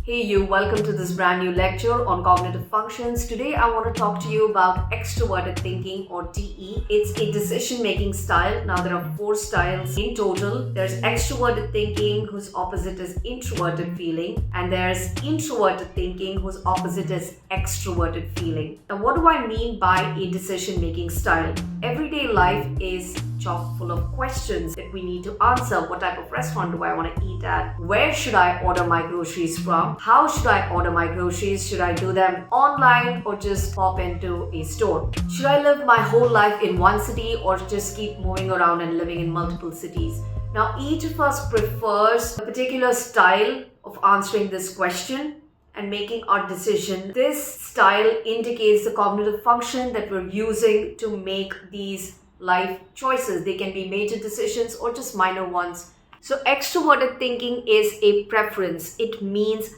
Hey you, welcome to this brand new lecture on cognitive functions. Today I want to talk to you about extroverted thinking or TE. It's a decision-making style. Now there are 4 styles in total. There's extroverted thinking whose opposite is introverted feeling, and there's introverted thinking whose opposite is extroverted feeling. Now what do I mean by a decision-making style? Everyday life is chock full of questions that we need to answer. What type of restaurant do I want to eat at? Where should I order my groceries from? How should I order my groceries? Should I do them online or just pop into a store? Should I live my whole life in one city or just keep moving around and living in multiple cities? Now, each of us prefers a particular style of answering this question and making our decision. This style indicates the cognitive function that we're using to make these life choices. They can be major decisions or just minor ones. So extroverted thinking is a preference. It means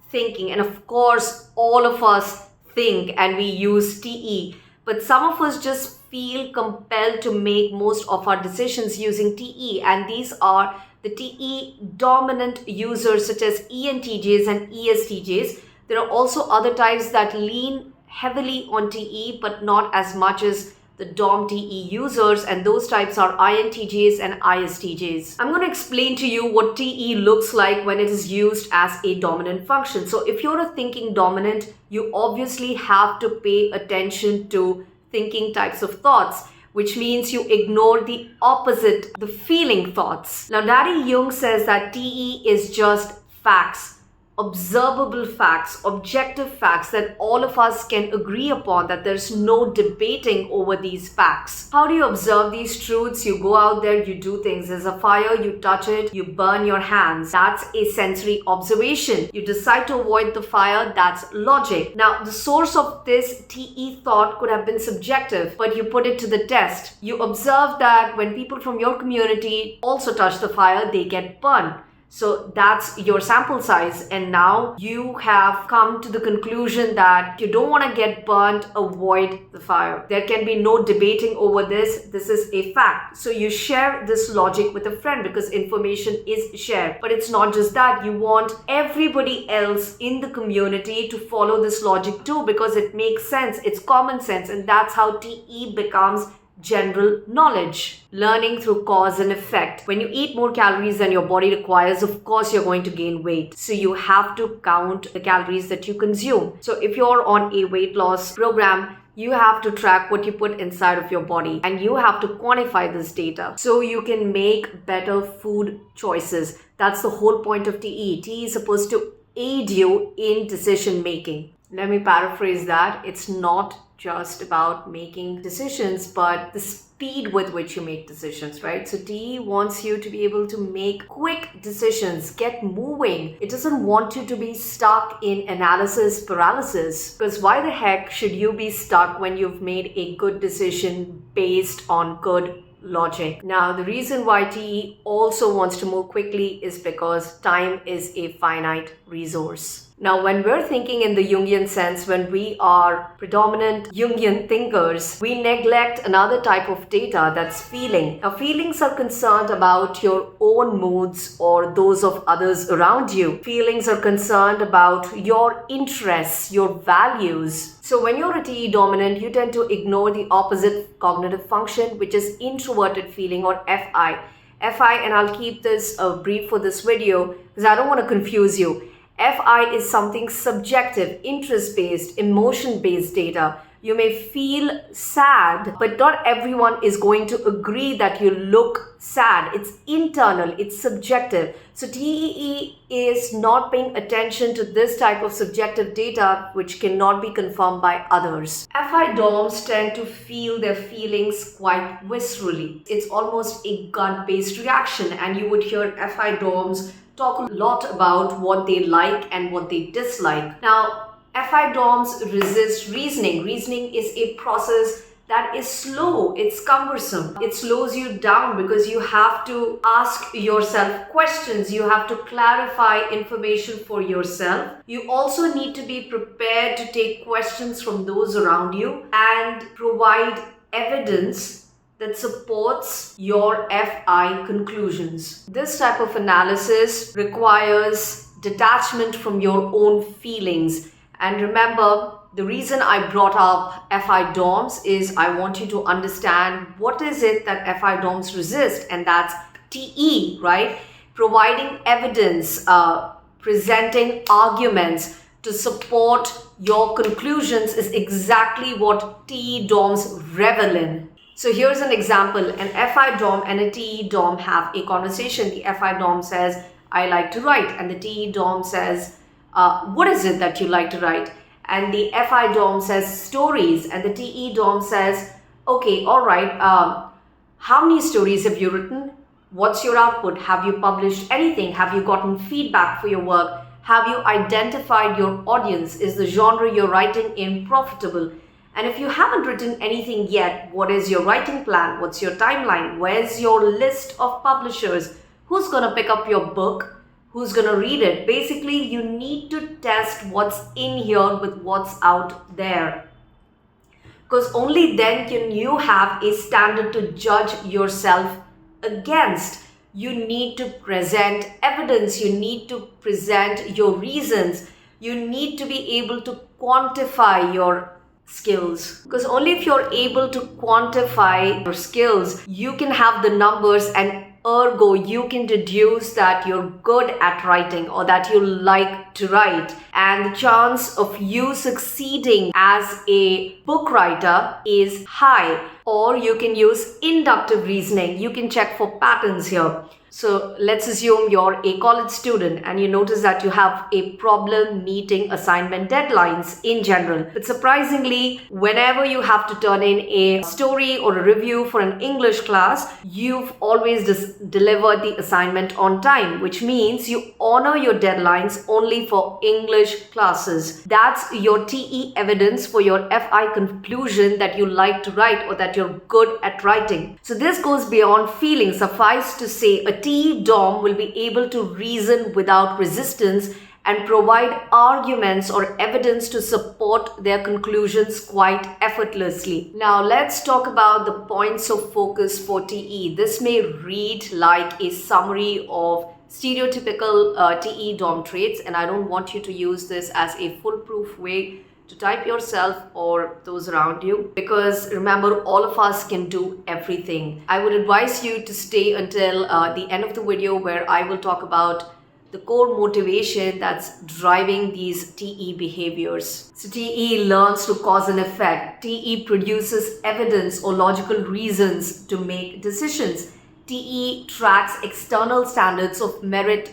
thinking, and of course all of us think and we use TE, but some of us just feel compelled to make most of our decisions using TE, and these are the TE dominant users such as ENTJs and ESTJs. There are also other types that lean heavily on TE but not as much as the DOM TE users, and those types are INTJs and ISTJs. I'm going to explain to you what TE looks like when it is used as a dominant function. So if you're a thinking dominant, you obviously have to pay attention to thinking types of thoughts, which means you ignore the opposite, the feeling thoughts. Now, Daddy Jung says that TE is just facts. Observable facts, objective facts that all of us can agree upon, that there's no debating over these facts. How do you observe these truths? You go out there, you do things. There's a fire, you touch it, you burn your hands. That's a sensory observation. You decide to avoid the fire, that's logic. Now, the source of this TE thought could have been subjective, but you put it to the test. You observe that when people from your community also touch the fire, they get burned. So that's your sample size, and now you have come to the conclusion that you don't want to get burnt, avoid the fire. There can be no debating over this. This is a fact. So you share this logic with a friend because information is shared. But it's not just that. You want everybody else in the community to follow this logic too because it makes sense. It's common sense, and that's how TE becomes general knowledge. Learning through cause and effect. When you eat more calories than your body requires, of course you're going to gain weight. So you have to count the calories that you consume. So if you're on a weight loss program, you have to track what you put inside of your body, and you have to quantify this data so you can make better food choices. That's the whole point of TE. TE is supposed to aid you in decision making. Let me paraphrase that. It's not just about making decisions, but the speed with which you make decisions, right? So TE wants you to be able to make quick decisions, get moving. It doesn't want you to be stuck in analysis paralysis, because why the heck should you be stuck when you've made a good decision based on good logic? Now, the reason why TE also wants to move quickly is because time is a finite resource. Now, when we're thinking in the Jungian sense, when we are predominant Jungian thinkers, we neglect another type of data, that's feeling. Now, feelings are concerned about your own moods or those of others around you. Feelings are concerned about your interests, your values. So when you're a TE dominant, you tend to ignore the opposite cognitive function, which is introverted feeling or FI. FI, and I'll keep this brief for this video because I don't want to confuse you. FI is something subjective, interest-based, emotion-based data. You may feel sad, but not everyone is going to agree that you look sad. It's internal, it's subjective. So TEE is not paying attention to this type of subjective data which cannot be confirmed by others. FI DOMs tend to feel their feelings quite viscerally. It's almost a gut-based reaction, and you would hear FI DOMs talk a lot about what they like and what they dislike. Now, FI DOMs resist reasoning. Reasoning is a process that is slow, it's cumbersome. It slows you down because you have to ask yourself questions. You have to clarify information for yourself. You also need to be prepared to take questions from those around you and provide evidence that supports your FI conclusions. This type of analysis requires detachment from your own feelings. And remember, the reason I brought up FI DOMs is I want you to understand what is it that FI DOMs resist, and that's TE, right? Providing evidence, presenting arguments to support your conclusions is exactly what TE DOMs revel in. So here's an example. An FI DOM and a TE DOM have a conversation. The FI DOM says, I like to write. And the TE DOM says, what is it that you like to write? And the FI DOM says, stories. And the TE DOM says, okay, all right. How many stories have you written? What's your output? Have you published anything? Have you gotten feedback for your work? Have you identified your audience? Is the genre you're writing in profitable? And if you haven't written anything yet, what is your writing plan? What's your timeline? Where's your list of publishers? Who's going to pick up your book? Who's going to read it? Basically, you need to test what's in here with what's out there. Because only then can you have a standard to judge yourself against. You need to present evidence. You need to present your reasons. You need to be able to quantify your skills, because only if you're able to quantify your skills, you can have the numbers, and ergo you can deduce that you're good at writing or that you like to write, and the chance of you succeeding as a book writer is high. Or you can use inductive reasoning. You can check for patterns here. So let's assume you're a college student and you notice that you have a problem meeting assignment deadlines in general. But surprisingly, whenever you have to turn in a story or a review for an English class, you've always delivered the assignment on time, which means you honor your deadlines only for English classes. That's your TE evidence for your FI conclusion that you like to write or that you're good at writing. So this goes beyond feeling. Suffice to say, a TE DOM will be able to reason without resistance and provide arguments or evidence to support their conclusions quite effortlessly. Now let's talk about the points of focus for TE. This may read like a summary of stereotypical TE DOM traits, and I don't want you to use this as a foolproof way to type yourself or those around you, because remember, all of us can do everything. I would advise you to stay until the end of the video, where I will talk about the core motivation that's driving these TE behaviors. So TE learns to cause and effect. TE produces evidence or logical reasons to make decisions. TE tracks external standards of merit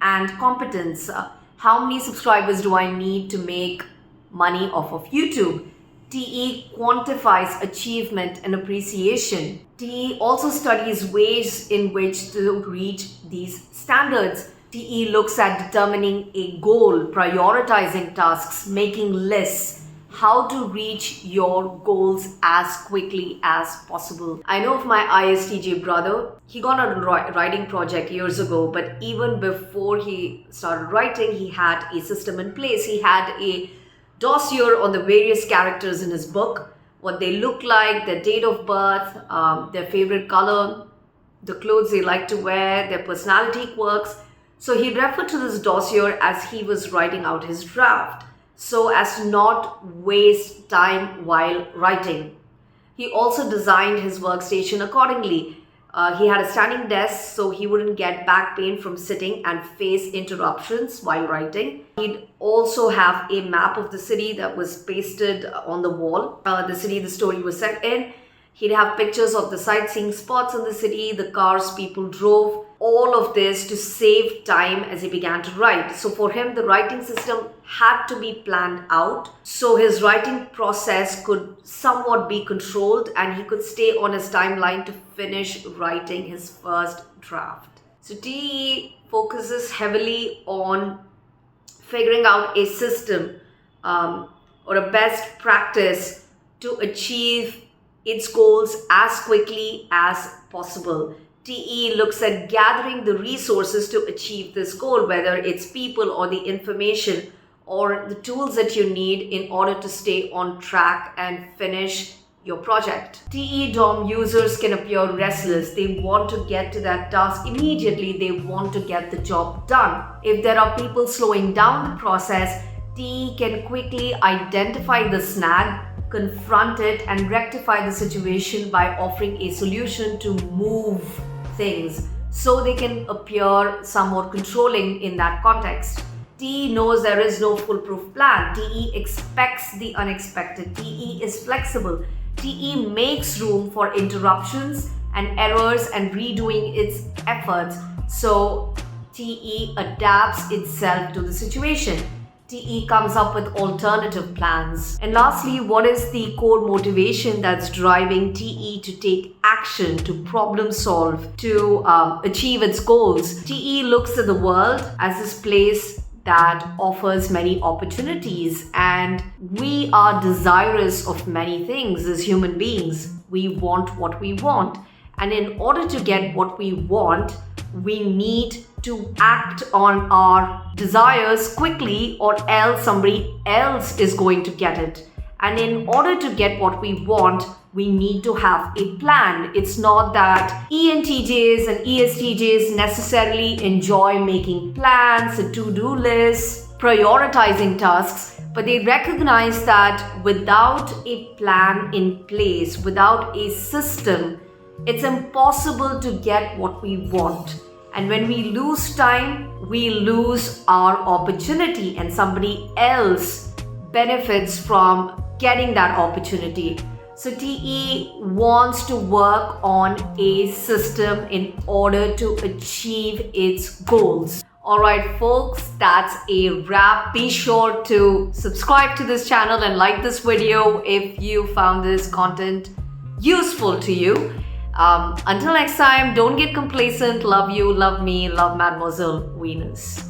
and competence. How many subscribers do I need to make money off of YouTube? TE quantifies achievement and appreciation. TE also studies ways in which to reach these standards. TE looks at determining a goal, prioritizing tasks, making lists, how to reach your goals as quickly as possible. I know of my ISTJ brother. He got on a writing project years ago, but even before he started writing, he had a system in place. He had a dossier on the various characters in his book, what they look like, their date of birth, their favorite color, the clothes they like to wear, their personality quirks. So he referred to this dossier as he was writing out his draft, so as to not waste time while writing. He also designed his workstation accordingly. He had a standing desk so he wouldn't get back pain from sitting and face interruptions while writing. He'd also have a map of the city that was pasted on the wall, the city the story was set in. He'd have pictures of the sightseeing spots in the city, the cars people drove, all of this to save time as he began to write. So for him, the writing system had to be planned out so his writing process could somewhat be controlled and he could stay on his timeline to finish writing his first draft. So TE focuses heavily on figuring out a system or a best practice to achieve its goals as quickly as possible. TE looks at gathering the resources to achieve this goal, whether it's people or the information or the tools that you need in order to stay on track and finish your project. TE DOM users can appear restless. They want to get to that task immediately. They want to get the job done. If there are people slowing down the process, TE can quickly identify the snag, confront it, and rectify the situation by offering a solution to move things so they can appear somewhat controlling in that context. TE knows there is no foolproof plan. TE expects the unexpected. TE is flexible. TE makes room for interruptions and errors and redoing its efforts. So TE adapts itself to the situation. TE comes up with alternative plans. And lastly, what is the core motivation that's driving TE to take action, to problem solve, to achieve its goals? TE looks at the world as this place that offers many opportunities, and we are desirous of many things as human beings. We want what we want, and in order to get what we want, we need to act on our desires quickly, or else somebody else is going to get it. And in order to get what we want, we need to have a plan. It's not that ENTJs and ESTJs necessarily enjoy making plans, a to-do list, prioritizing tasks, but they recognize that without a plan in place, without a system, it's impossible to get what we want. And when we lose time, we lose our opportunity, and somebody else benefits from getting that opportunity. So TE wants to work on a system in order to achieve its goals. Alright folks, that's a wrap. Be sure to subscribe to this channel and like this video if you found this content useful to you. Until next time, don't get complacent. Love you, love me, love Mademoiselle Venus.